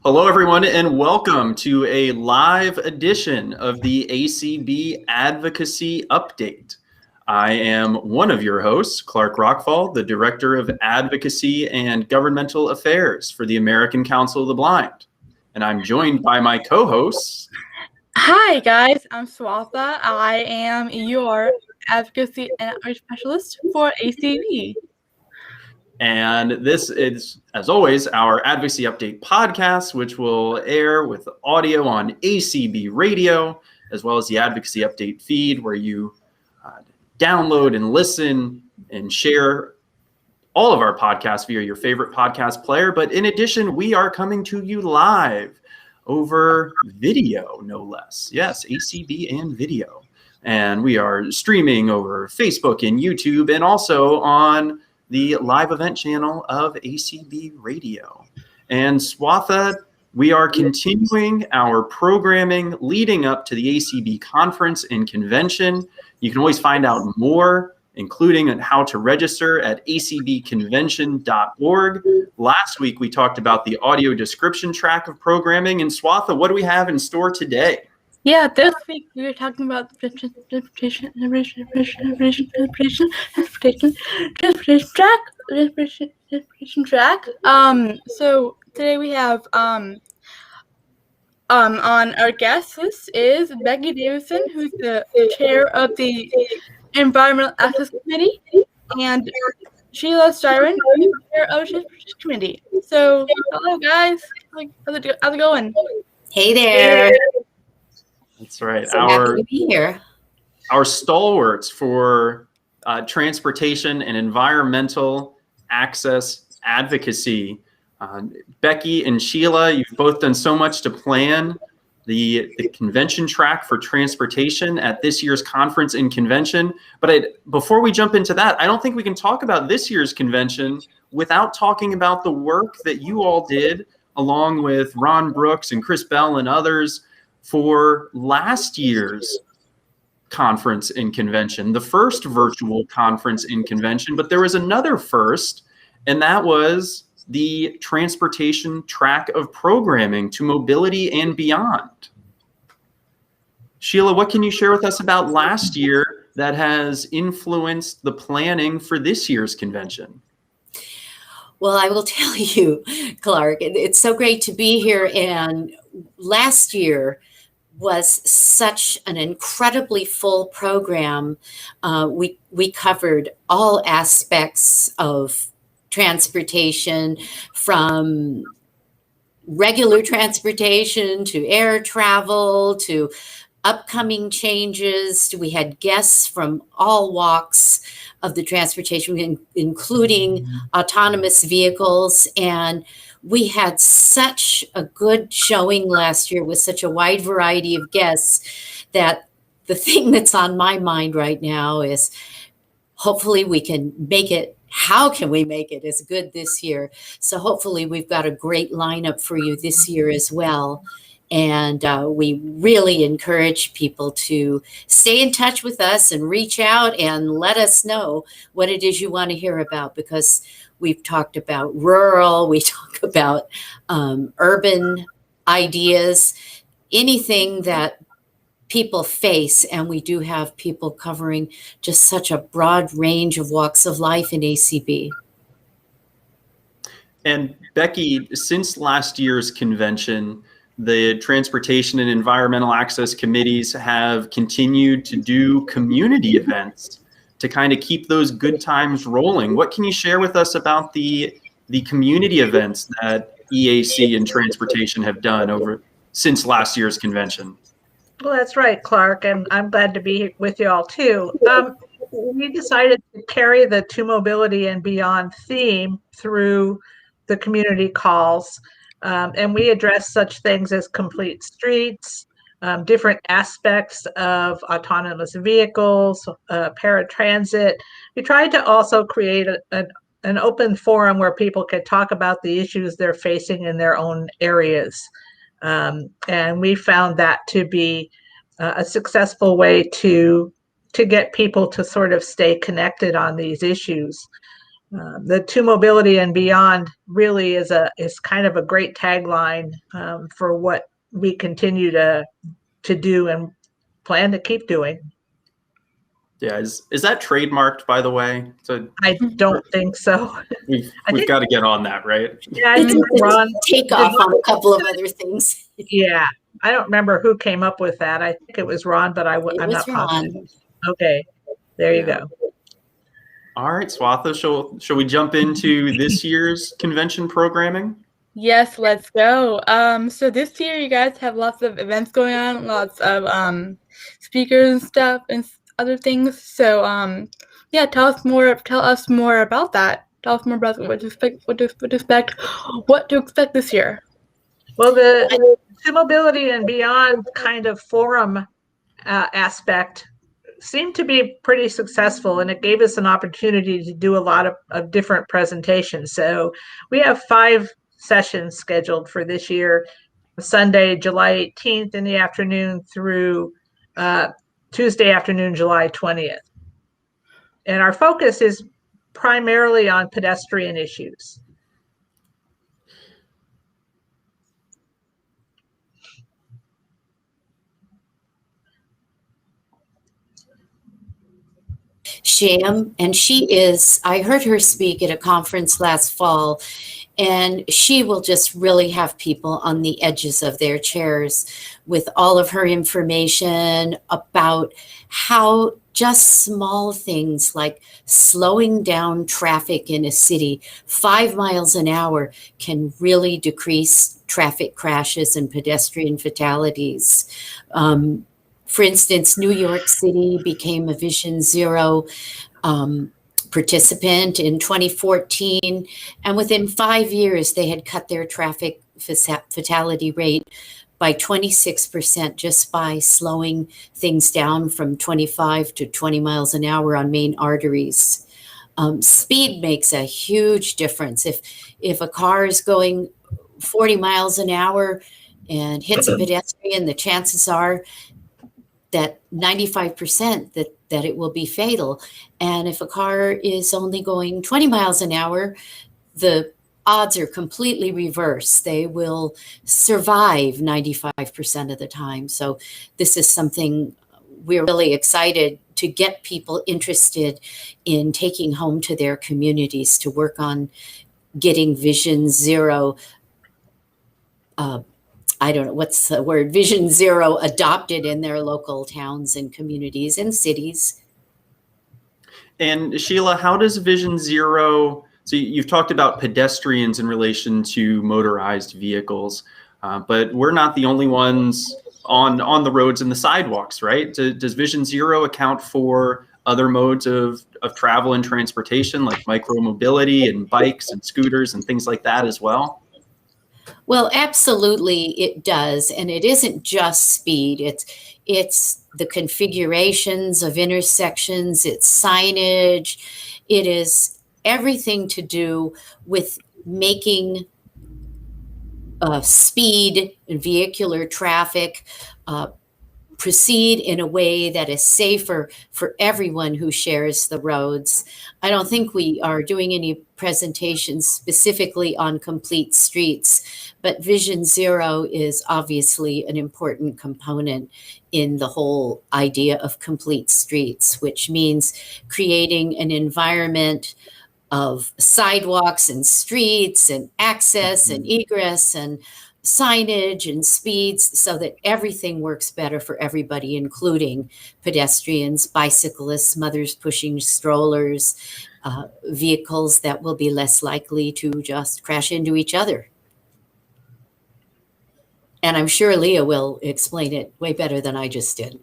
Hello, everyone, and welcome to a live edition of the ACB Advocacy Update. I am one of your hosts, Clark Rockfall, the Director of Advocacy and Governmental Affairs for the American Council of the Blind. And I'm joined by my co-hosts. Hi, guys. I'm Swatha. I am your Advocacy and Outreach Specialist for ACB. And this is, as always, our Advocacy Update podcast, which will air with audio on ACB Radio, as well as the Advocacy Update feed, where you download and listen and share all of our podcasts via your favorite podcast player. But in addition, we are coming to you live over video, no less. Yes, ACB and video. And we are streaming over Facebook and YouTube, and also on the live event channel of ACB Radio. And Swatha, we are continuing our programming leading up to the ACB Conference and Convention. You can always find out more, including on how to register, at acbconvention.org. Last week, we talked about the audio description track of programming. And Swatha, what do we have in store today? Yeah, this week we were talking about transportation track. So today we have on our guest list is Becky Davidson, who's the chair of the Environmental Access Committee, and Sheila Styron, who's the chair of the Transportation Committee. So hello, guys. How's it going? Hey there. That's right. So happy to be here. Our stalwarts for transportation and environmental access advocacy. Becky and Sheila, you've both done so much to plan the convention track for transportation at this year's conference and convention. But before we jump into that, I don't think we can talk about this year's convention without talking about the work that you all did along with Ron Brooks and Chris Bell and others for last year's conference and convention, the first virtual conference and convention. But there was another first, and that was the transportation track of programming to mobility and beyond. Sheila, what can you share with us about last year that has influenced the planning for this year's convention? Well, I will tell you, Clark, it's so great to be here. And last year was such an incredibly full program. We covered all aspects of transportation, from regular transportation to air travel to upcoming changes. We had guests from all walks of the transportation, including autonomous vehicles. And we had such a good showing last year with such a wide variety of guests that the thing that's on my mind right now is hopefully we can make it. How can we make it as good this year? So hopefully we've got a great lineup for you this year as well. And we really encourage people to stay in touch with us and reach out and let us know what it is you want to hear about, because we've talked about rural, we talk about urban ideas, anything that people face. And we do have people covering just such a broad range of walks of life in ACB. And Becky, since last year's convention, the Transportation and Environmental Access Committees have continued to do community events to kind of keep those good times rolling. What can you share with us about the community events that EAC and Transportation have done since last year's convention? Well, that's right, Clark, and I'm glad to be with you all too. We decided to carry the To Mobility and Beyond theme through the community calls. And we address such things as complete streets, different aspects of autonomous vehicles, paratransit. We tried to also create an open forum where people could talk about the issues they're facing in their own areas. And we found that to be a successful way to get people to sort of stay connected on these issues. the To Mobility and Beyond really is kind of a great tagline for what we continue to do and plan to keep doing. Yeah, is that trademarked, by the way? So I don't think so. We've got to get on that, right? Yeah, I think Ron take off on a couple of other things. Yeah, I don't remember who came up with that. I think it was Ron, but I'm not positive. Okay, there you go. All right, Swatha, shall we jump into this year's convention programming? Yes, let's go. So this year you guys have lots of events going on, lots of speakers and stuff and other things. So yeah, tell us more about that. Tell us more about what to expect this year. Well, the To Mobility and Beyond kind of forum aspect seemed to be pretty successful, and it gave us an opportunity to do a lot of different presentations. So we have 5 sessions scheduled for this year: Sunday, July 18th in the afternoon through Tuesday afternoon, July 20th. And our focus is primarily on pedestrian issues. Sham, and I heard her speak at a conference last fall, and she will just really have people on the edges of their chairs with all of her information about how just small things like slowing down traffic in a city 5 miles an hour can really decrease traffic crashes and pedestrian fatalities. For instance, New York City became a Vision Zero participant in 2014, and within 5 years, they had cut their traffic fatality rate by 26% just by slowing things down from 25 to 20 miles an hour on main arteries. Speed makes a huge difference. If a car is going 40 miles an hour and hits a pedestrian, the chances are that 95% that it will be fatal. And if a car is only going 20 miles an hour, the odds are completely reversed. They will survive 95% of the time. So this is something we're really excited to get people interested in taking home to their communities to work on getting Vision Zero I don't know, what's the word, Vision Zero adopted in their local towns and communities and cities. And Sheila, how does Vision Zero, so you've talked about pedestrians in relation to motorized vehicles, but we're not the only ones on the roads and the sidewalks, right? Does Vision Zero account for other modes of travel and transportation like micromobility and bikes and scooters and things like that as well? Well, absolutely it does. And it isn't just speed. It's the configurations of intersections, it's signage. It is everything to do with making speed and vehicular traffic proceed in a way that is safer for everyone who shares the roads. I don't think we are doing any presentations specifically on complete streets, but Vision Zero is obviously an important component in the whole idea of complete streets, which means creating an environment of sidewalks and streets and access and egress and signage and speeds so that everything works better for everybody, including pedestrians, bicyclists, mothers pushing strollers, vehicles that will be less likely to just crash into each other. And I'm sure Leah will explain it way better than I just did.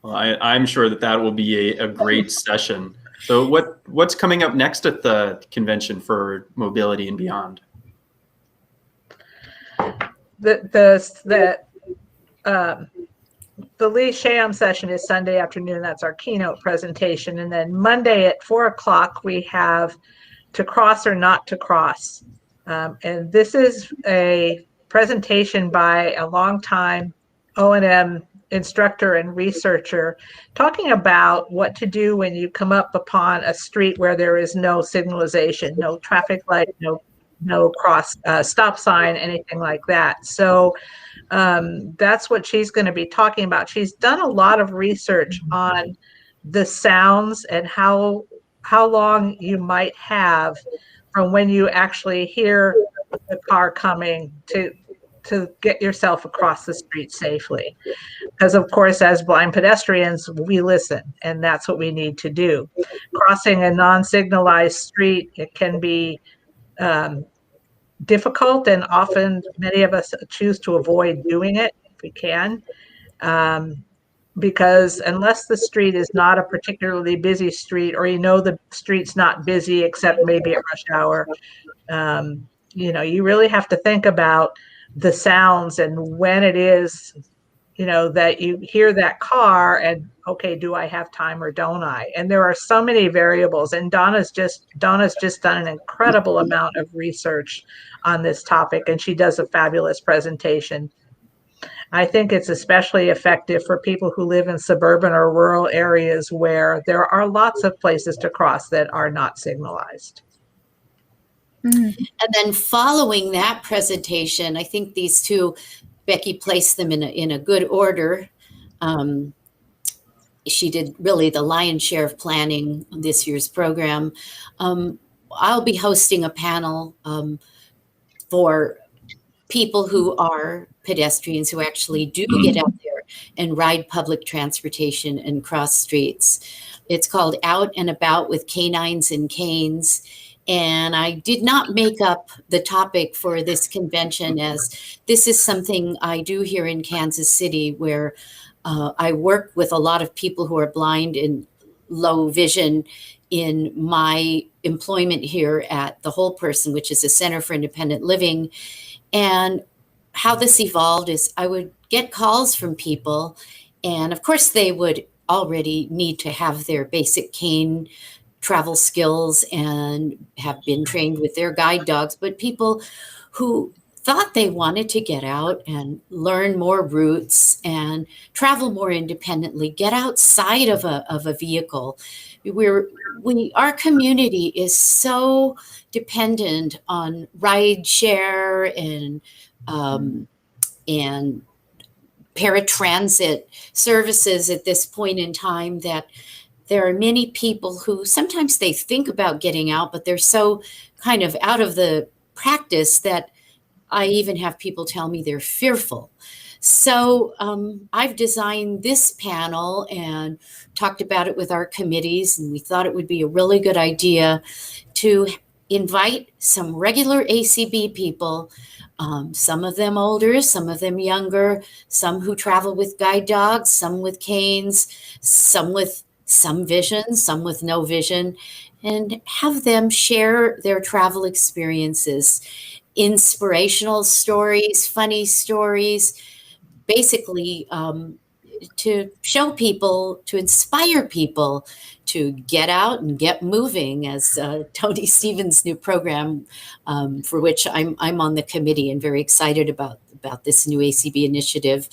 Well, I'm sure that will be a great session. So what's coming up next at the convention for Mobility and Beyond? The Lee Sham session is Sunday afternoon. That's our keynote presentation. And then Monday at 4:00, we have To Cross or Not to Cross. And this is a presentation by a longtime O&M instructor and researcher, talking about what to do when you come up upon a street where there is no signalization, no traffic light, no cross stop sign, anything like that. So that's what she's going to be talking about. She's done a lot of research on the sounds and how long you might have from when you actually hear the car coming to get yourself across the street safely. Because of course, as blind pedestrians, we listen, and that's what we need to do. Crossing a non-signalized street, it can be difficult, and often many of us choose to avoid doing it if we can. Because unless the street is not a particularly busy street, or the street's not busy except maybe at rush hour, you really have to think about the sounds and when it is, that you hear that car and, okay, do I have time or don't I? And there are so many variables, and Donna's just done an incredible amount of research on this topic, and she does a fabulous presentation. I think it's especially effective for people who live in suburban or rural areas where there are lots of places to cross that are not signalized. And then following that presentation, I think these two, Becky placed them in a good order. She did really the lion's share of planning on this year's program. I'll be hosting a panel for people who are pedestrians who actually do get out there and ride public transportation and cross streets. It's called Out and About with Canines and Canes. And I did not make up the topic for this convention, as this is something I do here in Kansas City, where I work with a lot of people who are blind and low vision in my employment here at the Whole Person, which is a Center for Independent Living. And how this evolved is I would get calls from people, and of course they would already need to have their basic cane travel skills and have been trained with their guide dogs, but people who thought they wanted to get out and learn more routes and travel more independently, get outside of a vehicle. Our community is so dependent on ride share and paratransit services at this point in time that there are many people who sometimes they think about getting out, but they're so kind of out of the practice that I even have people tell me they're fearful. So I've designed this panel and talked about it with our committees, and we thought it would be a really good idea to invite some regular ACB people, some of them older, some of them younger, some who travel with guide dogs, some with canes, some with some vision, some with no vision, and have them share their travel experiences, inspirational stories, funny stories, basically to show people, to inspire people to get out and get moving, as Tony Stevens' new program, for which I'm on the committee and very excited about this new ACB initiative.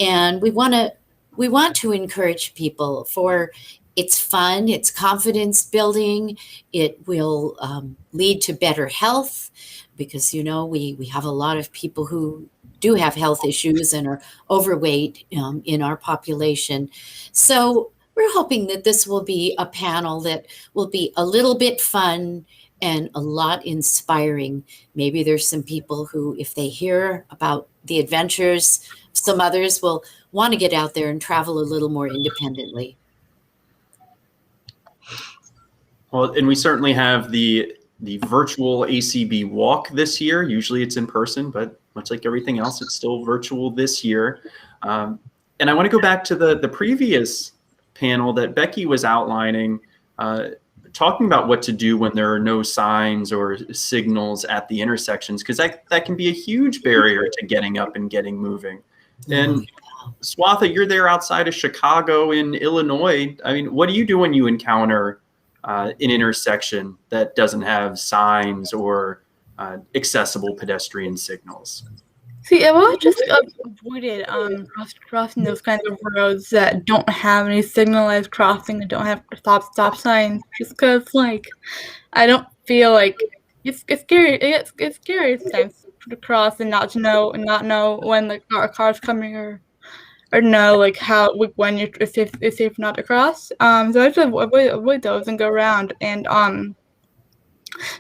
And we want to encourage people, for it's fun, it's confidence building, it will lead to better health, because we have a lot of people who do have health issues and are overweight in our population. So we're hoping that this will be a panel that will be a little bit fun and a lot inspiring. Maybe there's some people who, if they hear about the adventures, some others will want to get out there and travel a little more independently. Well, and we certainly have the virtual ACB walk this year. Usually it's in person, but much like everything else, it's still virtual this year. And I want to go back to the previous panel that Becky was outlining, talking about what to do when there are no signs or signals at the intersections, because that can be a huge barrier to getting up and getting moving. And Swatha, you're there outside of Chicago in Illinois. I mean, what do you do when you encounter an intersection that doesn't have signs or accessible pedestrian signals? See, I've always just avoided crossing those kinds of roads that don't have any signalized crossing and don't have stop signs, just because, like, I don't feel like it's scary. It's scary sometimes to cross and not know when the car's coming or know like how when it's safe not to cross. So I just avoid those and go around and.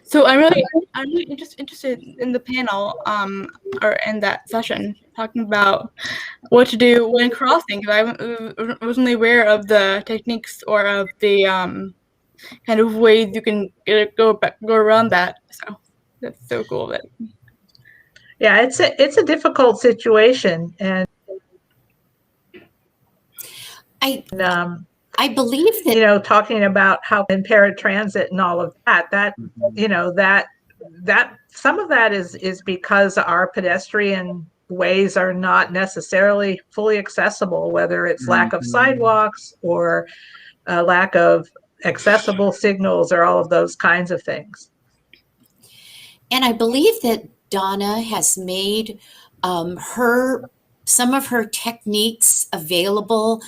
So I'm really just interested in the panel, or in that session, talking about what to do when crossing, because I wasn't aware of the techniques or of the kind of ways you can go around that. So that's so cool. That Yeah, it's a difficult situation, and I believe that, talking about how impaired transit and all of that, that some of that is because our pedestrian ways are not necessarily fully accessible, whether it's lack of sidewalks or a lack of accessible signals or all of those kinds of things. and I believe that Donna has made some of her techniques available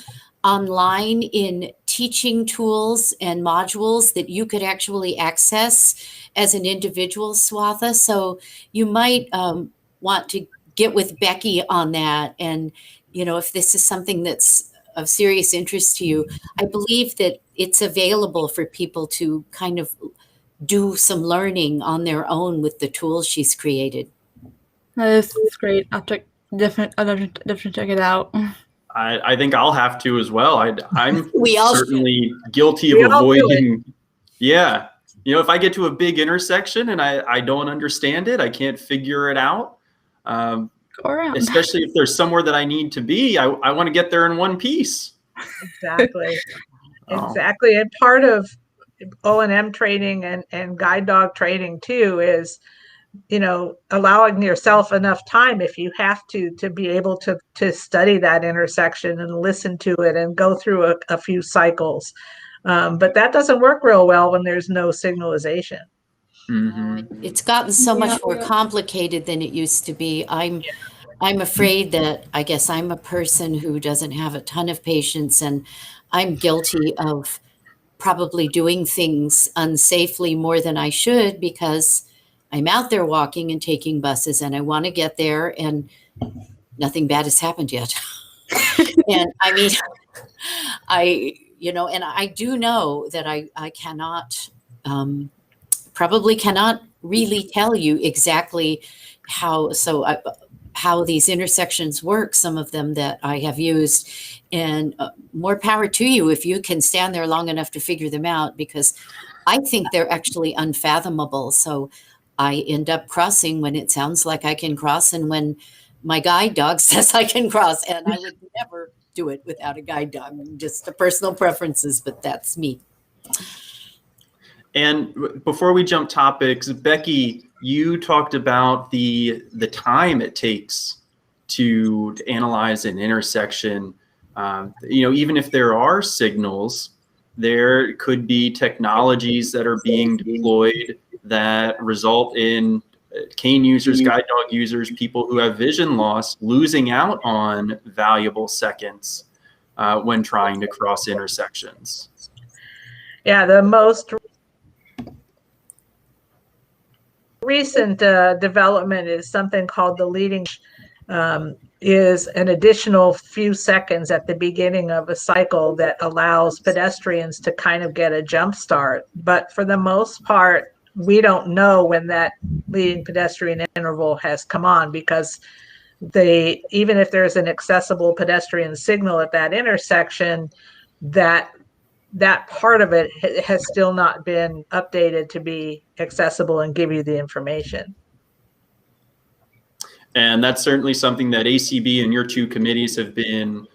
online in teaching tools and modules that you could actually access as an individual, Swatha. So you might want to get with Becky on that. And, if this is something that's of serious interest to you, I believe that it's available for people to kind of do some learning on their own with the tools she's created. that is great. I'll check check it out. I think I'll have to as well. I'm We all certainly guilty of avoiding. Yeah. If I get to a big intersection and I don't understand it, I can't figure it out. Go around. Especially if there's somewhere that I need to be, I want to get there in one piece. Exactly. Exactly. And part of O&M training and guide dog training too is, allowing yourself enough time, if you have to be able to study that intersection and listen to it and go through a few cycles. But that doesn't work real well when there's no signalization. Mm-hmm. It's gotten so much more complicated than it used to be. I'm afraid that I guess I'm a person who doesn't have a ton of patience, and I'm guilty of probably doing things unsafely more than I should because I'm out there walking and taking buses and I want to get there and nothing bad has happened yet. And I mean, and I do know that I cannot, probably cannot really tell you exactly how these intersections work, some of them that I have used, and more power to you if you can stand there long enough to figure them out, because I think they're actually unfathomable. So I end up crossing when it sounds like I can cross and when my guide dog says I can cross, and I would never do it without a guide dog. Just the personal preferences, but that's me. And before we jump topics, Becky, you talked about the time it takes to analyze an intersection. Even if there are signals, there could be technologies that are being deployed that result in cane users, guide dog users, people who have vision loss losing out on valuable seconds when trying to cross intersections. Yeah, the most recent development is something called the leading, is an additional few seconds at the beginning of a cycle that allows pedestrians to kind of get a jump start. But for the most part, we don't know when that leading pedestrian interval has come on, because even if there's an accessible pedestrian signal at that intersection, that part of it has still not been updated to be accessible and give you the information. And that's certainly something that ACB and your two committees have been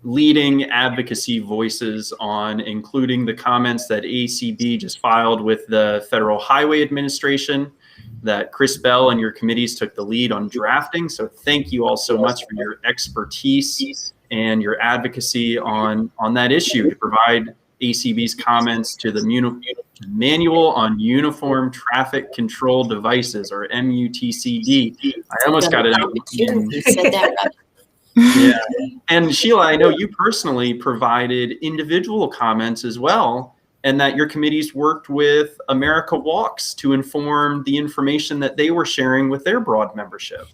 leading advocacy voices on, including the comments that ACB just filed with the Federal Highway Administration that Chris Bell and your committees took the lead on drafting. So thank you all so much for your expertise and your advocacy on that issue to provide ACB's comments to the Manual on Uniform Traffic Control Devices, or MUTCD. I almost got it out. You said that right. Yeah. And Sheila, I know you personally provided individual comments as well, and that your committees worked with America Walks to inform the information that they were sharing with their broad membership.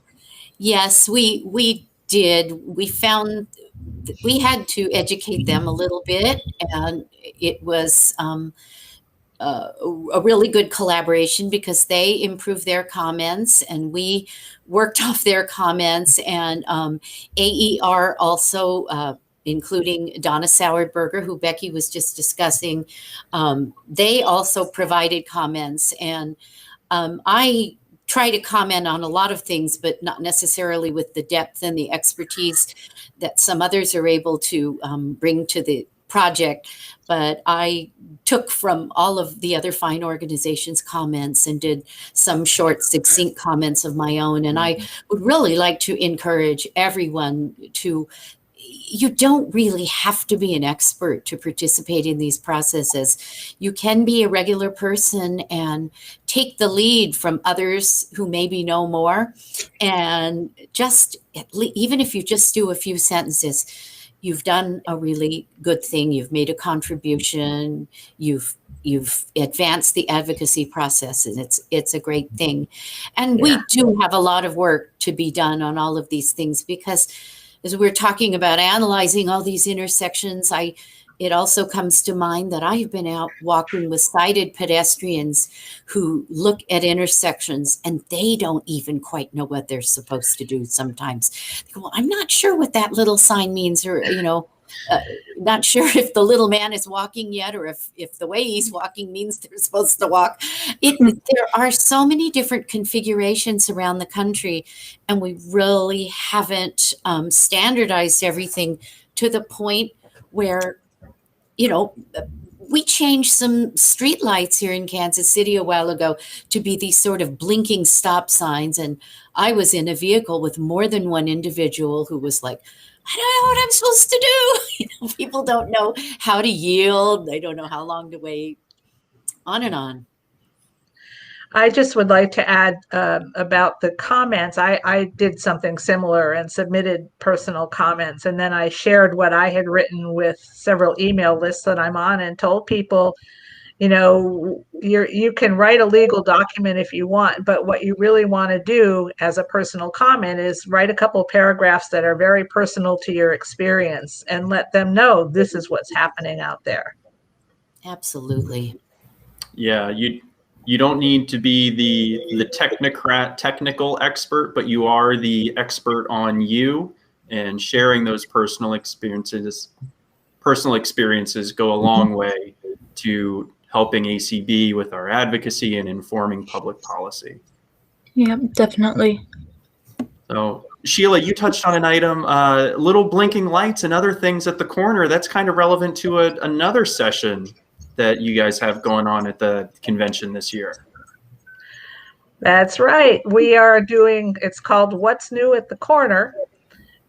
Yes, we did. We found we had to educate them a little bit, and it was a really good collaboration because they improved their comments and we worked off their comments, and AER also, including Donna Sauerberger, who Becky was just discussing, they also provided comments, and I try to comment on a lot of things, but not necessarily with the depth and the expertise that some others are able to bring to the project. But I took from all of the other fine organizations' comments and did some short, succinct comments of my own. And I would really like to encourage everyone to, you don't really have to be an expert to participate in these processes. You can be a regular person and take the lead from others who maybe know more. And just, even if you just do a few sentences, you've done a really good thing. You've made a contribution. You've advanced the advocacy process, and it's a great thing. And we do have a lot of work to be done on all of these things, because as we're talking about analyzing all these intersections, it also comes to mind that I've been out walking with sighted pedestrians who look at intersections and they don't even quite know what they're supposed to do sometimes. They go, well, I'm not sure what that little sign means, or, not sure if the little man is walking yet, or if the way he's walking means they're supposed to walk. There are so many different configurations around the country, and we really haven't standardized everything to the point where, we changed some street lights here in Kansas City a while ago to be these sort of blinking stop signs. And I was in a vehicle with more than one individual who was like, I don't know what I'm supposed to do. People don't know how to yield. They don't know how long to wait, on and on. I just would like to add about the comments. I did something similar and submitted personal comments, and then I shared what I had written with several email lists that I'm on, and told people, you can write a legal document if you want, but what you really want to do as a personal comment is write a couple paragraphs that are very personal to your experience and let them know this is what's happening out there. Absolutely. Yeah, you don't need to be the technical expert, but you are the expert on you, and sharing those personal experiences go a long way to helping ACB with our advocacy and informing public policy. Yeah, definitely. So Sheila, you touched on an item, little blinking lights and other things at the corner. That's kind of relevant to another session that you guys have going on at the convention this year. That's right. We are doing, it's called What's New at the Corner.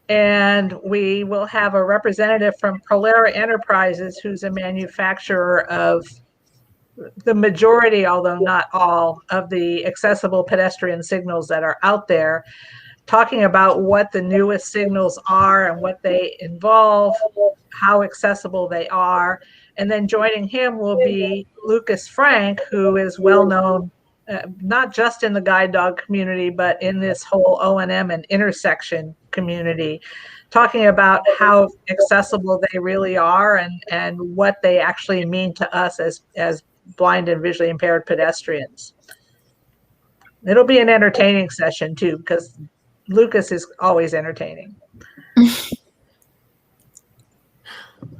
And we will have a representative from Prolera Enterprises, who's a manufacturer of the majority, although not all, of the accessible pedestrian signals that are out there, talking about what the newest signals are and what they involve, how accessible they are. And then joining him will be Lucas Frank, who is well known, not just in the guide dog community, but in this whole O&M and intersection community, talking about how accessible they really are and what they actually mean to us as blind and visually impaired pedestrians. It'll be an entertaining session too, because Lucas is always entertaining.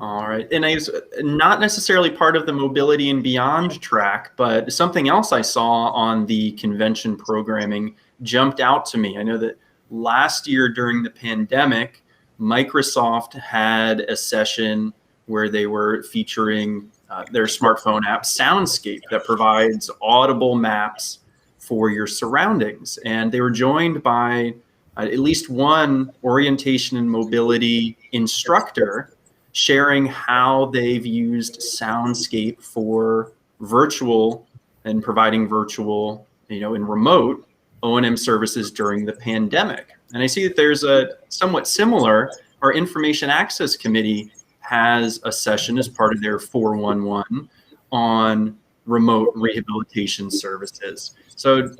All right. And I was not necessarily part of the Mobility and Beyond track, but something else I saw on the convention programming jumped out to me. I know that last year during the pandemic, Microsoft had a session where they were featuring their smartphone app Soundscape that provides audible maps for your surroundings. And they were joined by at least one orientation and mobility instructor sharing how they've used Soundscape for virtual and providing virtual, and remote O&M services during the pandemic. And I see that there's a somewhat similar, our Information Access Committee has a session as part of their 411 on remote rehabilitation services. So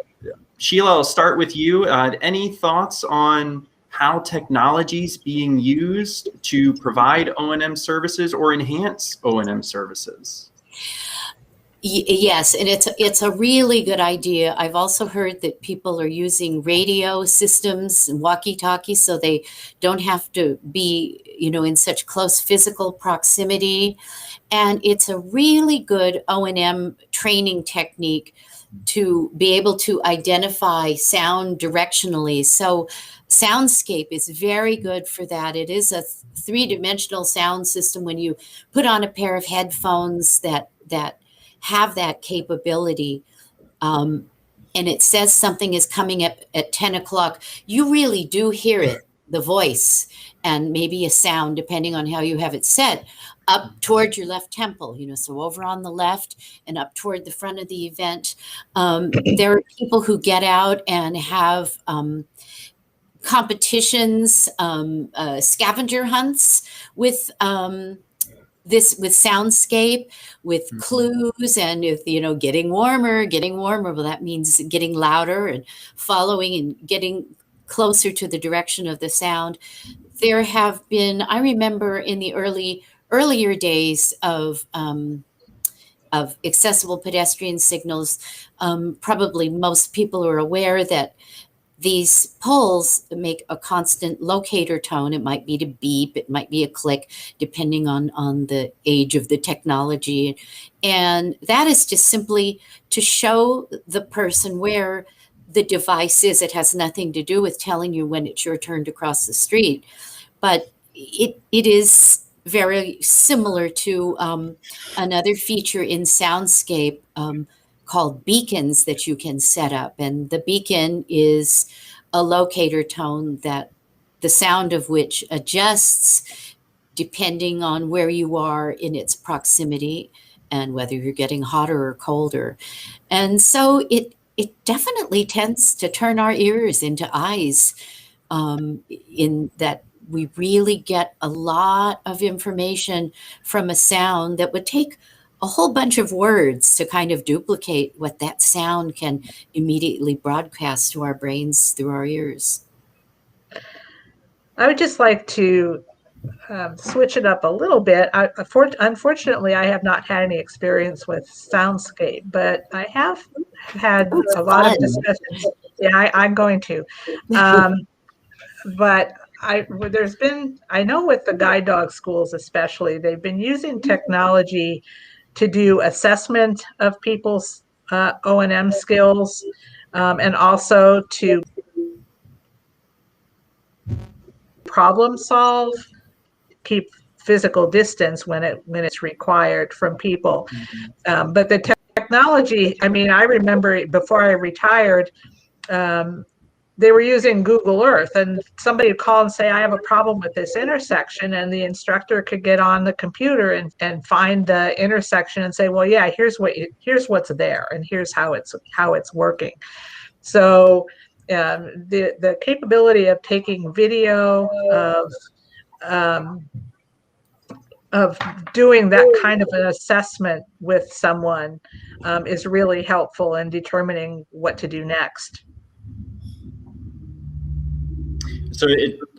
Sheila, I'll start with you. Any thoughts on how technology is being used to provide O&M services or enhance O&M services? Yes, and it's a really good idea. I've also heard that people are using radio systems and walkie-talkies so they don't have to be, in such close physical proximity. And it's a really good O&M training technique to be able to identify sound directionally. So Soundscape is very good for that. It is a three-dimensional sound system when you put on a pair of headphones that have that capability, and it says something is coming up at 10 o'clock, you really do hear it, the voice, and maybe a sound, depending on how you have it set, up toward your left temple, so over on the left and up toward the front of the event. There are people who get out and have competitions, scavenger hunts with with Soundscape, with clues, and if getting warmer, well, that means getting louder and following and getting closer to the direction of the sound. There have been, I remember in the earlier days of accessible pedestrian signals, probably most people are aware that these poles make a constant locator tone. It might be to beep, it might be a click, depending on the age of the technology. And that is just simply to show the person where the device is. It has nothing to do with telling you when it's your turn to cross the street. But it is very similar to another feature in Soundscape called beacons that you can set up. And the beacon is a locator tone that the sound of which adjusts depending on where you are in its proximity and whether you're getting hotter or colder. And so it definitely tends to turn our ears into eyes, in that we really get a lot of information from a sound that would take a whole bunch of words to kind of duplicate what that sound can immediately broadcast to our brains through our ears. I would just like to switch it up a little bit. Unfortunately, I have not had any experience with Soundscape, but I have had a lot of discussions. Yeah, I'm going to. But I know with the guide dog schools especially, they've been using technology to do assessment of people's O&M skills, and also to problem solve, keep physical distance when it's required from people. But the technology, I remember before I retired, they were using Google Earth, and somebody would call and say, I have a problem with this intersection, and the instructor could get on the computer and find the intersection and say, well, yeah, here's what's there, and here's how it's working. So the capability of taking video of doing that kind of an assessment with someone is really helpful in determining what to do next. So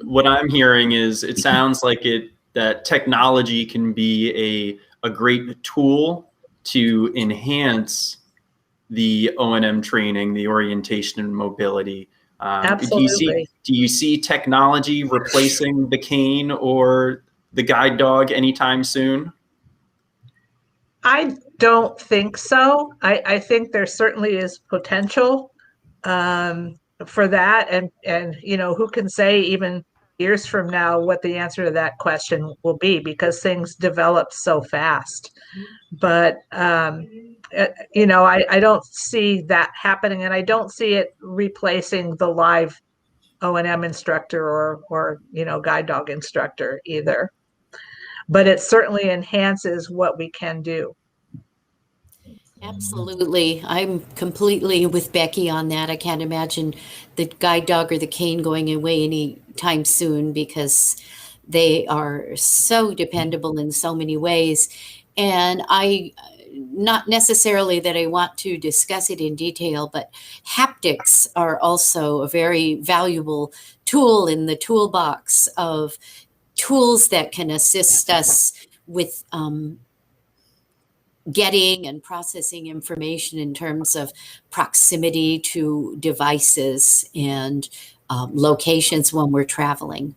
what I'm hearing is it sounds like that technology can be a great tool to enhance the O&M training, the orientation and mobility. Absolutely. Do you see technology replacing the cane or the guide dog anytime soon? I don't think so. I think there certainly is potential for that, and who can say even years from now what the answer to that question will be, because things develop so fast. But I don't see that happening, and I don't see it replacing the live O&M instructor or guide dog instructor either. but it certainly enhances what we can do. Absolutely. I'm completely with Becky on that. I can't imagine the guide dog or the cane going away anytime soon because they are so dependable in so many ways. And not necessarily that I want to discuss it in detail, but haptics are also a very valuable tool in the toolbox of tools that can assist us with getting and processing information in terms of proximity to devices and locations when we're traveling.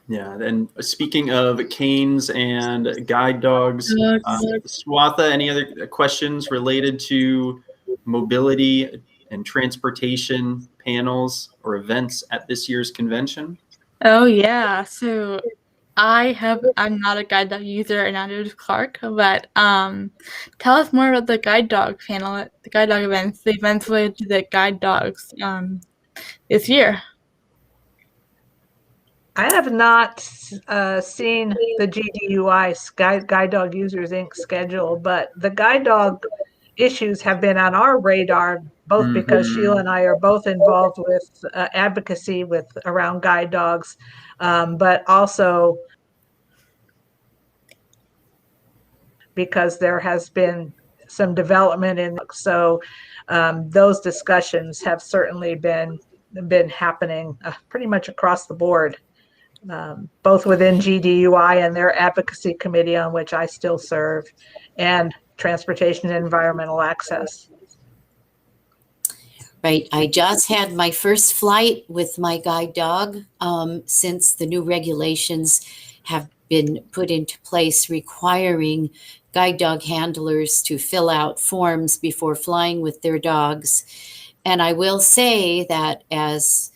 Yeah, and speaking of canes and guide dogs, Swatha, any other questions related to mobility and transportation panels or events at this year's convention? Oh yeah. So I'm not a guide dog user and neither is Clark, but tell us more about the guide dog panel, the guide dog events, the events related to the guide dogs this year. I have not seen the GDUI Guide Dog Users Inc. schedule, but the guide dog issues have been on our radar, both because Sheila and I are both involved with advocacy around guide dogs, but also because there has been some development in. So those discussions have certainly been happening pretty much across the board. Both within GDUI and their advocacy committee, on which I still serve, and transportation and environmental access. Right. I just had my first flight with my guide dog since the new regulations have been put into place requiring guide dog handlers to fill out forms before flying with their dogs. And I will say that as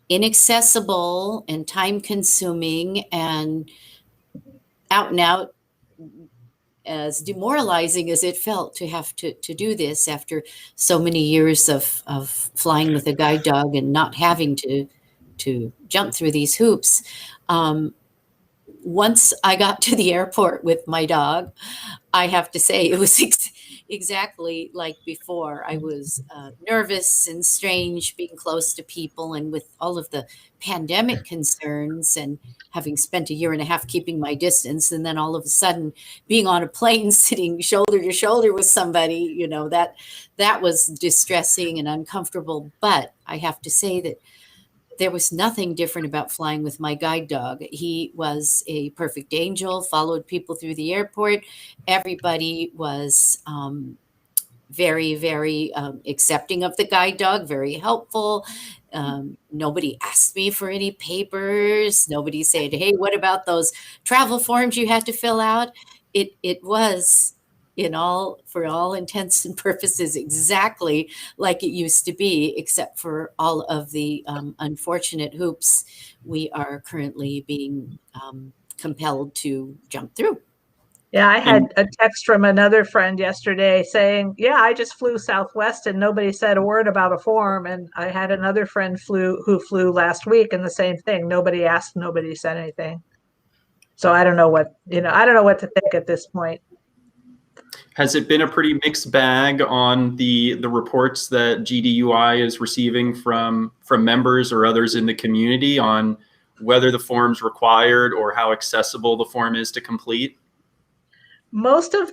inaccessible and time consuming and out as demoralizing as it felt to have to do this after so many years of flying with a guide dog and not having to jump through these hoops. Once I got to the airport with my dog, I have to say it was exactly like before. I was nervous and strange being close to people, and with all of the pandemic concerns and having spent a year and a half keeping my distance, and then all of a sudden being on a plane sitting shoulder to shoulder with somebody, you know, that was distressing and uncomfortable. But I have to say that there was nothing different about flying with my guide dog. He was a perfect angel, followed people through the airport. Everybody was very, very accepting of the guide dog, very helpful. Nobody asked me for any papers. Nobody said, hey, what about those travel forms you had to fill out? It was for all intents and purposes, exactly like it used to be, except for all of the unfortunate hoops we are currently being compelled to jump through. Yeah, I had a text from another friend yesterday saying, yeah, I just flew Southwest and nobody said a word about a form. And I had another friend who flew last week, and the same thing. Nobody asked, nobody said anything. So I don't know what to think at this point. Has it been a pretty mixed bag on the reports that GDUI is receiving from members or others in the community on whether the form's required or how accessible the form is to complete? Most of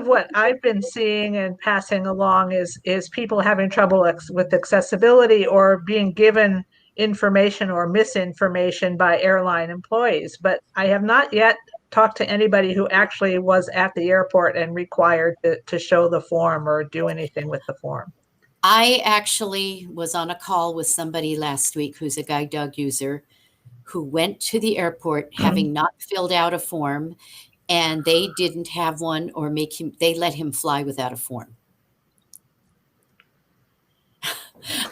what I've been seeing and passing along is people having trouble with accessibility or being given information or misinformation by airline employees. But I have not yet talked to anybody who actually was at the airport and required to show the form or do anything with the form. I actually was on a call with somebody last week who's a guide dog user who went to the airport having not filled out a form, and they didn't have one or they let him fly without a form.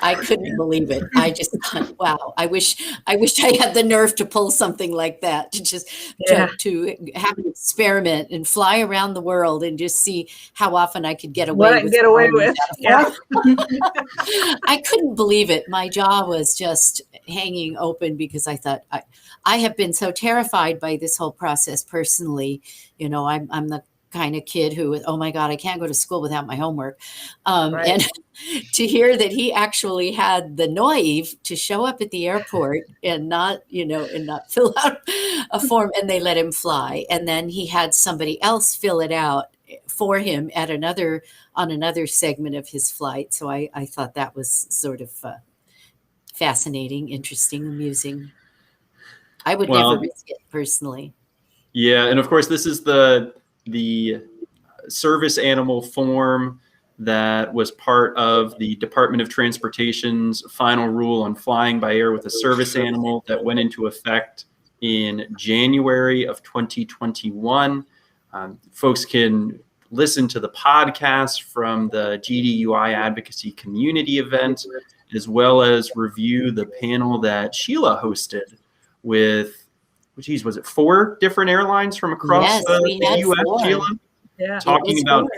I couldn't believe it. I just thought, wow, I wish I had the nerve to pull something like that, to just Yeah. to have an experiment and fly around the world and just see how often I could get away What I can with get away flying with. without a Yeah. form. I couldn't believe it. My jaw was just hanging open because I thought I have been so terrified by this whole process personally. You know, I'm the kind of kid who, oh my God, I can't go to school without my homework. Right. And to hear that he actually had the noive to show up at the airport and not, and not fill out a form, and they let him fly. And then he had somebody else fill it out for him on another segment of his flight. So I thought that was sort of fascinating, interesting, amusing. I would never risk it personally. Yeah, and of course, this is the service animal form that was part of the Department of Transportation's final rule on flying by air with a service animal that went into effect in January of 2021. Folks can listen to the podcast from the GDUI advocacy community event, as well as review the panel that Sheila hosted with, was it 4 different airlines from across the U.S., 4. Sheila? Yeah. Talking about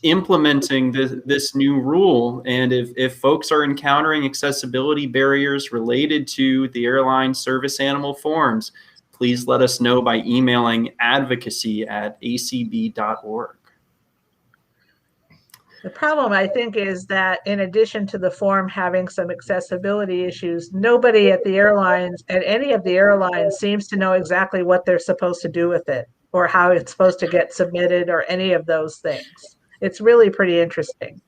implementing this new rule. And if folks are encountering accessibility barriers related to the airline service animal forms, please let us know by emailing advocacy@acb.org. The problem, I think, is that in addition to the form having some accessibility issues, nobody at any of the airlines seems to know exactly what they're supposed to do with it or how it's supposed to get submitted or any of those things. It's really pretty interesting.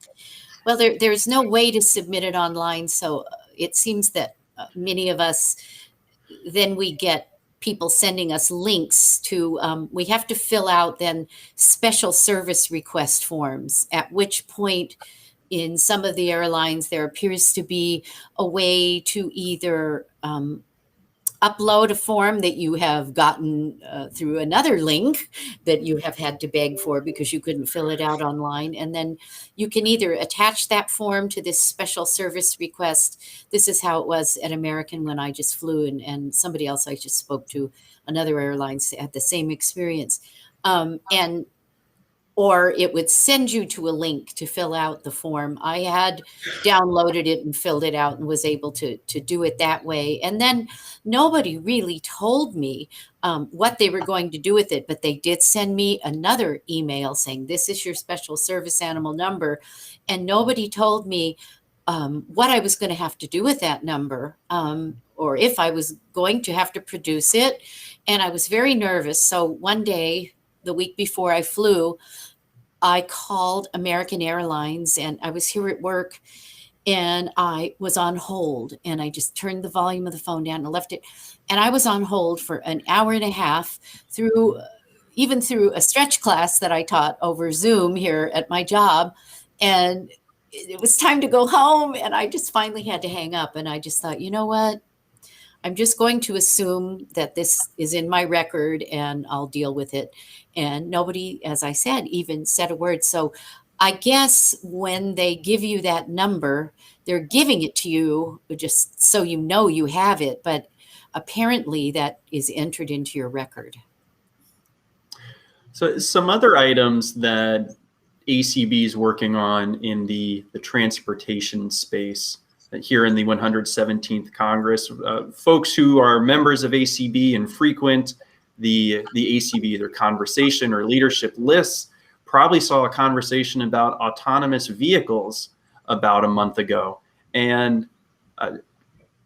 Well, there's no way to submit it online. So it seems that many of us, then we get people sending us links to, we have to fill out then special service request forms, at which point in some of the airlines, there appears to be a way to either upload a form that you have gotten through another link that you have had to beg for because you couldn't fill it out online. And then you can either attach that form to this special service request. This is how it was at American when I just flew, and somebody else I just spoke to, another airline, had the same experience. Or it would send you to a link to fill out the form. I had downloaded it and filled it out and was able to do it that way. And then nobody really told me what they were going to do with it, but they did send me another email saying, this is your special service animal number. And nobody told me what I was going to have to do with that number, or if I was going to have to produce it. And I was very nervous. So one day, the week before I flew, I called American Airlines, and I was here at work, and I was on hold, and I just turned the volume of the phone down and left it. And I was on hold for an hour and a half even through a stretch class that I taught over Zoom here at my job. And it was time to go home, and I just finally had to hang up. And I just thought, you know what? I'm just going to assume that this is in my record and I'll deal with it. And nobody, as I said, even said a word. So I guess when they give you that number, they're giving it to you just so you know you have it. But apparently that is entered into your record. So some other items that ACB is working on in the transportation space here in the 117th Congress. Folks who are members of ACB and frequent the ACB either conversation or leadership lists probably saw a conversation about autonomous vehicles about a month ago. And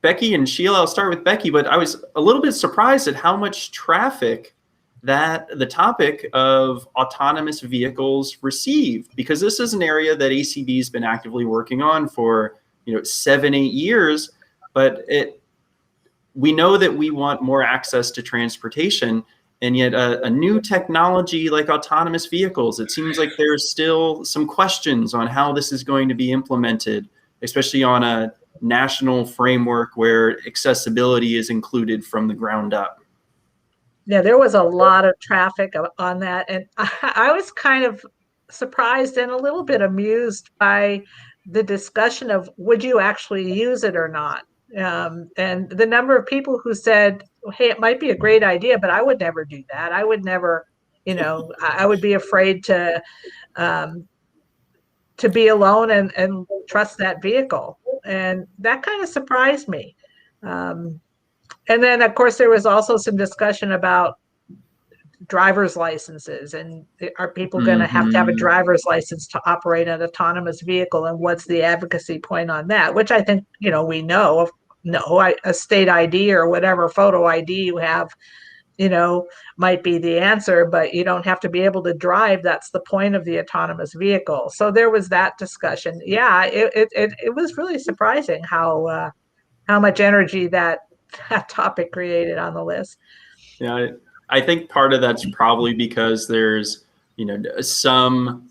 Becky and Sheila, I'll start with Becky, but I was a little bit surprised at how much traffic that the topic of autonomous vehicles received, because this is an area that ACB has been actively working on for 7-8 years, but we know that we want more access to transportation, and yet a new technology like autonomous vehicles, it seems like there's still some questions on how this is going to be implemented, especially on a national framework where accessibility is included from the ground up. Yeah, there was a lot of traffic on that, and I was kind of surprised and a little bit amused by the discussion of would you actually use it or not? And the number of people who said, hey, it might be a great idea, but I would never do that. I would never, I would be afraid to be alone and trust that vehicle. And that kind of surprised me. And then, of course, there was also some discussion about driver's licenses, and are people going to have a driver's license to operate an autonomous vehicle, and what's the advocacy point on that, which I think we know a state ID or whatever photo ID you have might be the answer, but you don't have to be able to drive. That's the point of the autonomous vehicle. So there was that discussion. Yeah, it was really surprising how much energy that topic created on the list. Yeah, I think part of that's probably because there's, some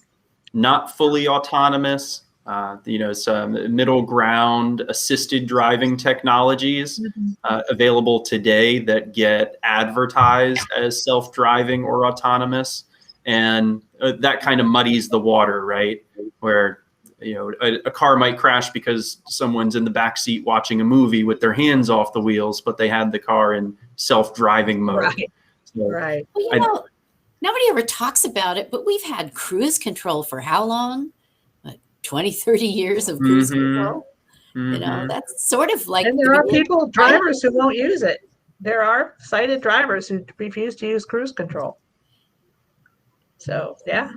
not fully autonomous, some middle ground assisted driving technologies available today that get advertised as self-driving or autonomous. And that kind of muddies the water, right? Where, a car might crash because someone's in the back seat watching a movie with their hands off the wheels, but they had the car in self-driving mode. Right. So Right. Well, nobody ever talks about it, but we've had cruise control for how long? 20, 30 years of cruise control. That's sort of like. And there are drivers who won't use it. There are sighted drivers who refuse to use cruise control. So, yeah.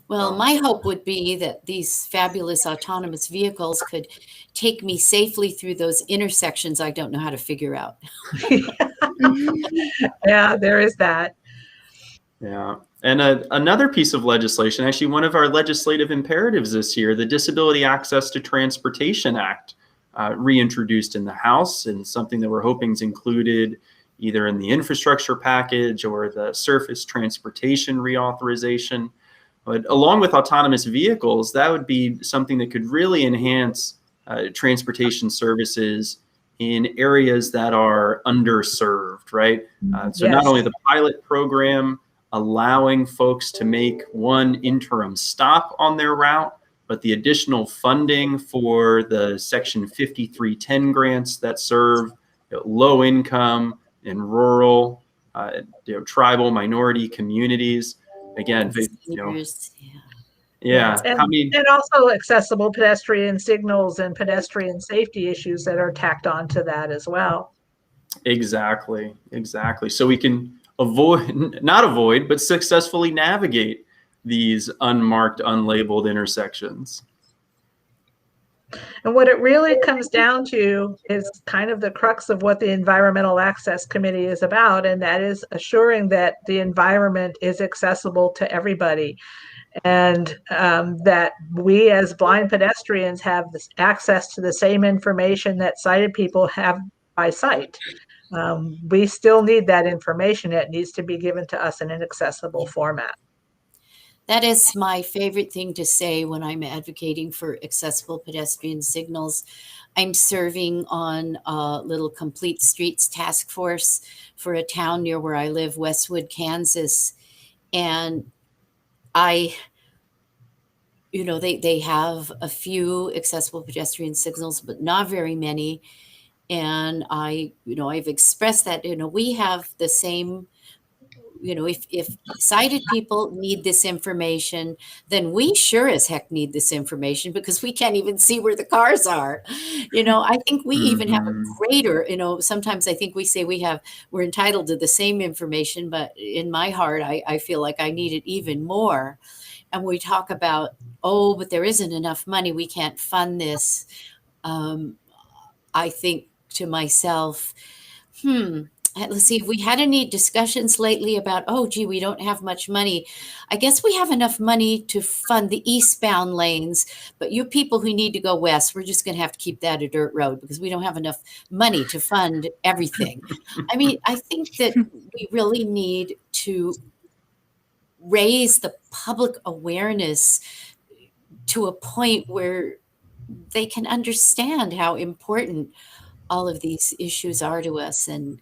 Well, my hope would be that these fabulous autonomous vehicles could take me safely through those intersections I don't know how to figure out. Yeah, there is that. Yeah. And another piece of legislation, actually one of our legislative imperatives this year, the Disability Access to Transportation Act, reintroduced in the House, and something that we're hoping is included either in the infrastructure package or the surface transportation reauthorization. But along with autonomous vehicles, that would be something that could really enhance transportation services in areas that are underserved, right? So not only the pilot program allowing folks to make one interim stop on their route, but the additional funding for the Section 5310 grants that serve low income and rural, tribal minority communities. Again, and also accessible pedestrian signals and pedestrian safety issues that are tacked onto that as well. Exactly. So we can not avoid, but successfully navigate these unmarked, unlabeled intersections. And what it really comes down to is kind of the crux of what the Environmental Access Committee is about, and that is assuring that the environment is accessible to everybody, and that we as blind pedestrians have access to the same information that sighted people have by sight. We still need that information. It needs to be given to us in an accessible format. That is my favorite thing to say when I'm advocating for accessible pedestrian signals. I'm serving on a little Complete Streets task force for a town near where I live, Westwood, Kansas. And they have a few accessible pedestrian signals, but not very many. And I've expressed that, we have the same, if sighted people need this information, then we sure as heck need this information, because we can't even see where the cars are. I think we even have a greater, sometimes I think we say we're entitled to the same information, but in my heart, I feel like I need it even more. And we talk about, but there isn't enough money, we can't fund this. I think to myself, let's see, if we had any discussions lately about, we don't have much money. I guess we have enough money to fund the eastbound lanes, but you people who need to go west, we're just going to have to keep that a dirt road because we don't have enough money to fund everything. I mean, I think that we really need to raise the public awareness to a point where they can understand how important all of these issues are to us. And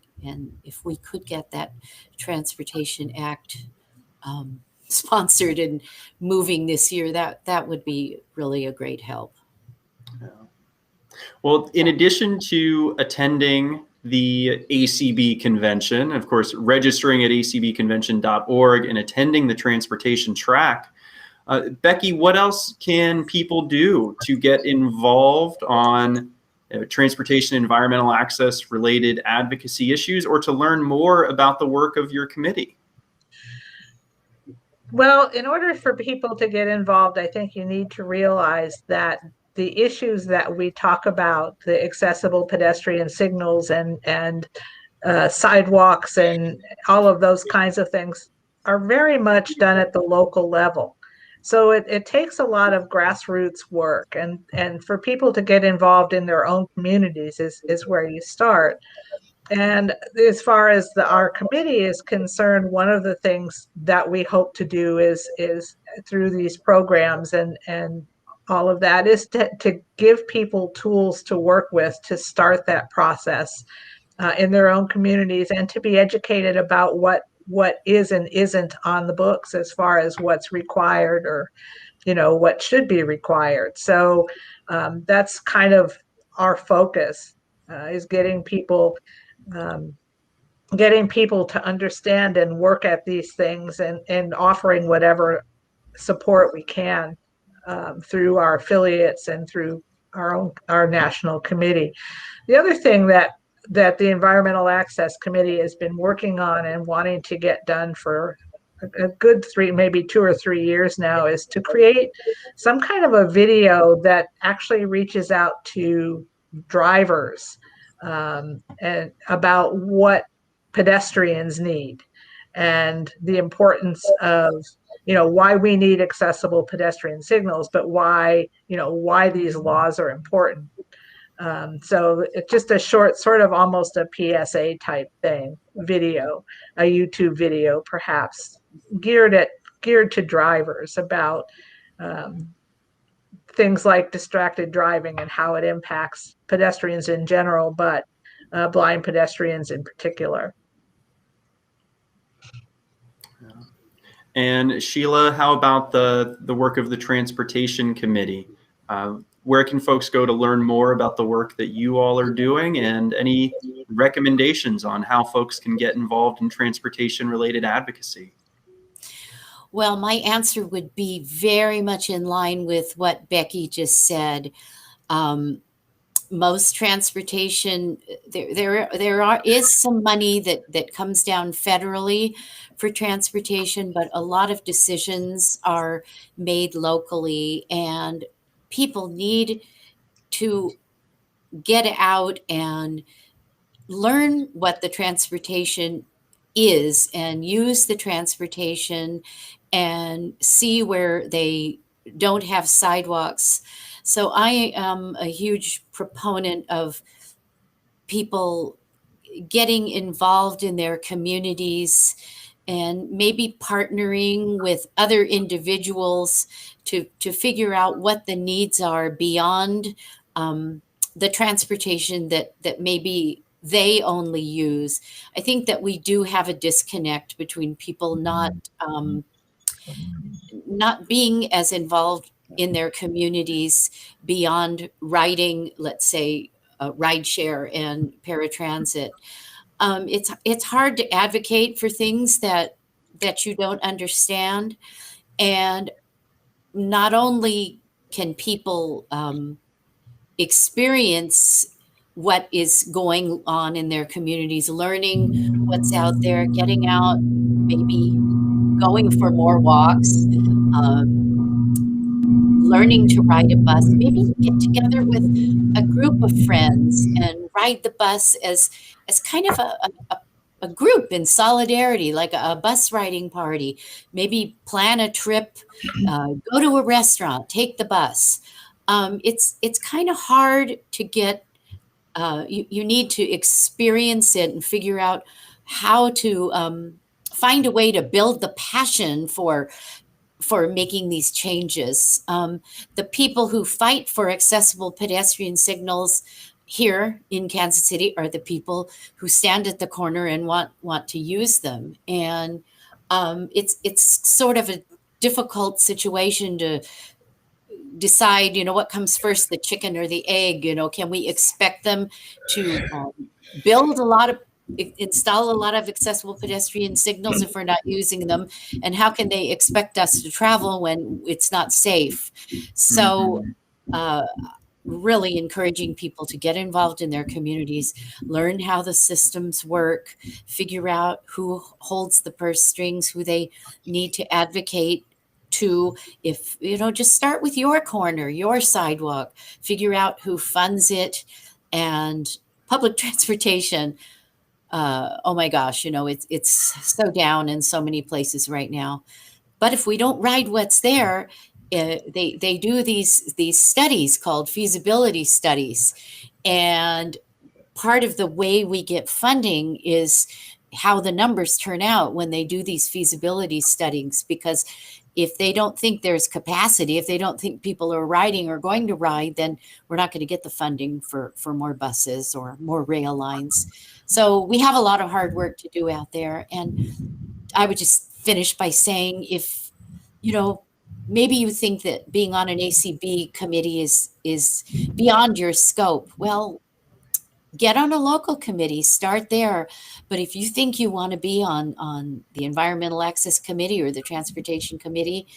if we could get that Transportation Act sponsored and moving this year, that would be really a great help. Well, in addition to attending the ACB convention, of course, registering at acbconvention.org and attending the transportation track, Becky, what else can people do to get involved on transportation environmental access related advocacy issues, or to learn more about the work of your committee? Well, in order for people to get involved, I think you need to realize that the issues that we talk about, the accessible pedestrian signals and sidewalks and all of those kinds of things, are very much done at the local level. So it takes a lot of grassroots work, and for people to get involved in their own communities is where you start. And as far as our committee is concerned, one of the things that we hope to do is through these programs and all of that is to give people tools to work with to start that process in their own communities, and to be educated about what is and isn't on the books as far as what's required, or what should be required. So that's kind of our focus, is getting people to understand and work at these things, and offering whatever support we can through our affiliates and through our national committee. The other thing that the Environmental Access Committee has been working on and wanting to get done for a good 2 or 3 years now is to create some kind of a video that actually reaches out to drivers and about what pedestrians need, and the importance of why we need accessible pedestrian signals, but why these laws are important. So it's just a short, sort of almost a PSA type thing, video, a YouTube video perhaps, geared to drivers about things like distracted driving and how it impacts pedestrians in general, but blind pedestrians in particular. And Sheila, how about the work of the Transportation Committee? Where can folks go to learn more about the work that you all are doing, and any recommendations on how folks can get involved in transportation-related advocacy? Well, my answer would be very much in line with what Becky just said. Most transportation, there is some money that comes down federally for transportation, but a lot of decisions are made locally, and people need to get out and learn what the transportation is, and use the transportation, and see where they don't have sidewalks. So I am a huge proponent of people getting involved in their communities, and maybe partnering with other individuals to figure out what the needs are beyond the transportation that maybe they only use. I think that we do have a disconnect between people not being as involved in their communities beyond riding, let's say, rideshare and paratransit. It's hard to advocate for things that you don't understand, and not only can people experience what is going on in their communities, learning what's out there, getting out, maybe going for more walks, learning to ride a bus, maybe get together with a group of friends and ride the bus as kind of a group in solidarity, like a bus riding party. Maybe plan a trip, go to a restaurant, take the bus. It's kind of hard to get, you need to experience it and figure out how to find a way to build the passion for making these changes. The people who fight for accessible pedestrian signals here in Kansas City are the people who stand at the corner and want to use them. And it's sort of a difficult situation to decide, what comes first, the chicken or the egg? Can we expect them to install a lot of accessible pedestrian signals if we're not using them? And how can they expect us to travel when it's not safe? So really encouraging people to get involved in their communities, learn how the systems work, figure out who holds the purse strings, who they need to advocate to. If, just start with your corner, your sidewalk, figure out who funds it. And public transportation, oh my gosh, it's so down in so many places right now. But if we don't ride what's there, they do these studies called feasibility studies. And part of the way we get funding is how the numbers turn out when they do these feasibility studies. Because if they don't think there's capacity, if they don't think people are riding or going to ride, then we're not going to get the funding for more buses or more rail lines. So we have a lot of hard work to do out there. And I would just finish by saying, if, maybe you think that being on an ACB committee is beyond your scope. Well, get on a local committee, start there. But if you think you want to be on the Environmental Access Committee or the Transportation Committee,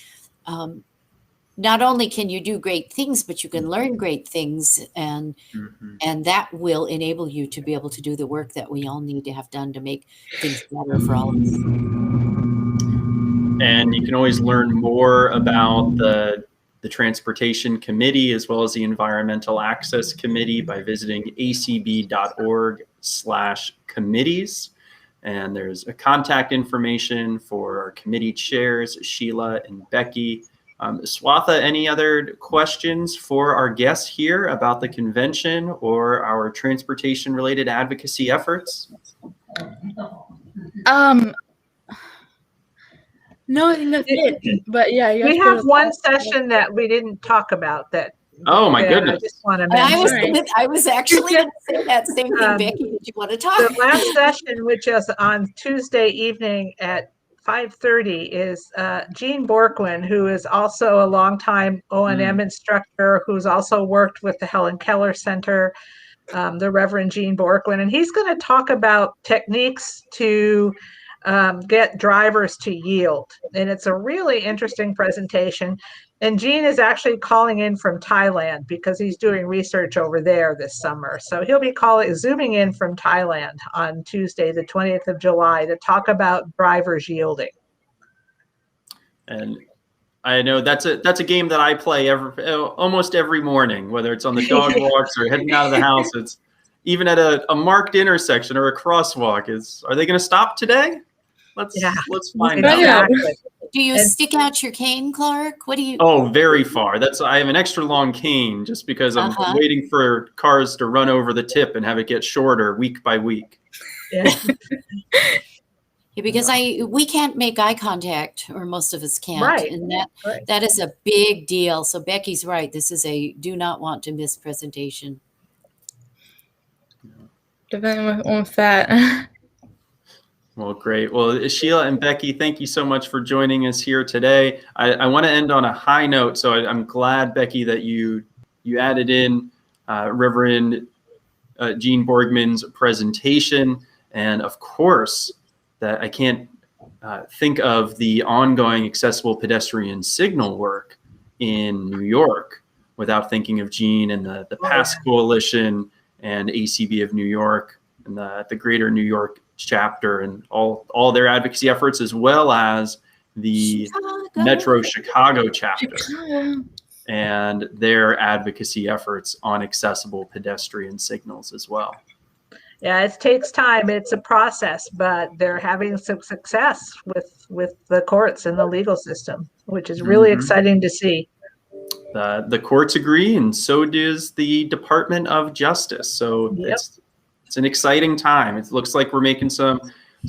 not only can you do great things, but you can learn great things. And that will enable you to be able to do the work that we all need to have done to make things better for all of us. And you can always learn more about the Transportation Committee as well as the Environmental Access Committee by visiting acb.org/committees. And there's a contact information for our committee chairs, Sheila and Becky. Swatha, any other questions for our guests here about the convention or our transportation-related advocacy efforts? No, I think that's it. But yeah, we have one session that we didn't talk about that. Oh my goodness! I just want to mention. I was actually going to say that same thing, Becky. Did you want to talk? The last session, which is on Tuesday evening at 5:30, is Jean Borquin, who is also a longtime O&M instructor, who's also worked with the Helen Keller Center, the Reverend Jean Borquin, and he's going to talk about techniques to get drivers to yield. And it's a really interesting presentation. And Gene is actually calling in from Thailand because he's doing research over there this summer. So he'll be zooming in from Thailand on Tuesday, the 20th of July, to talk about drivers yielding. And I know that's a game that I play almost every morning, whether it's on the dog walks or heading out of the house. It's even at a marked intersection or a crosswalk. Are they going to stop today? Let's find out. Exactly. Do you stick out your cane, Clark? What do you? Oh, very far. I have an extra long cane just because I'm waiting for cars to run over the tip and have it get shorter week by week. Yeah. Because we can't make eye contact, or most of us can't, right. And that is a big deal. So Becky's right. This is a do not want to miss presentation. Definitely with that. Well, great. Well, Sheila and Becky, thank you so much for joining us here today. I want to end on a high note. So I'm glad, Becky, that you added in Reverend Jean Borgman's presentation. And of course, that I can't think of the ongoing accessible pedestrian signal work in New York without thinking of Jean and the PASS Coalition and ACB of New York and the Greater New York chapter and all their advocacy efforts, as well as the Metro Chicago chapter and their advocacy efforts on accessible pedestrian signals as well. Yeah, it takes time. It's a process, but they're having some success with the courts and the legal system, which is really exciting to see. The courts agree, and so does the Department of Justice. So it's an exciting time. It looks like we're making some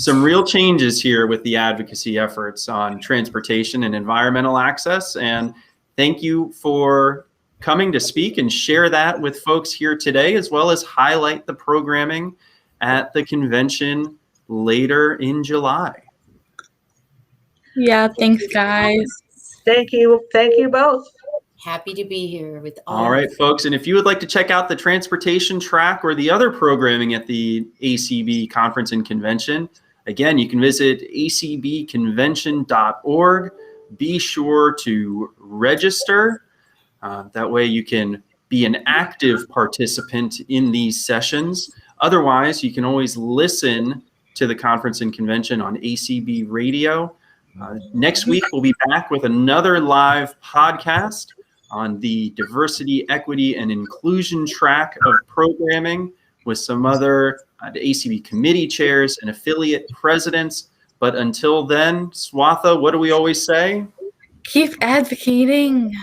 real changes here with the advocacy efforts on transportation and environmental access. And thank you for coming to speak and share that with folks here today, as well as highlight the programming at the convention later in July. Yeah, thanks, guys. Thank you. Thank you both. Happy to be here with All right, folks. And if you would like to check out the transportation track or the other programming at the ACB Conference and Convention, again, you can visit acbconvention.org. Be sure to register. That way you can be an active participant in these sessions. Otherwise, you can always listen to the conference and convention on ACB Radio. Next week, we'll be back with another live podcast on the diversity, equity, and inclusion track of programming with some other ACB committee chairs and affiliate presidents. But until then, Swatha, what do we always say? Keep advocating.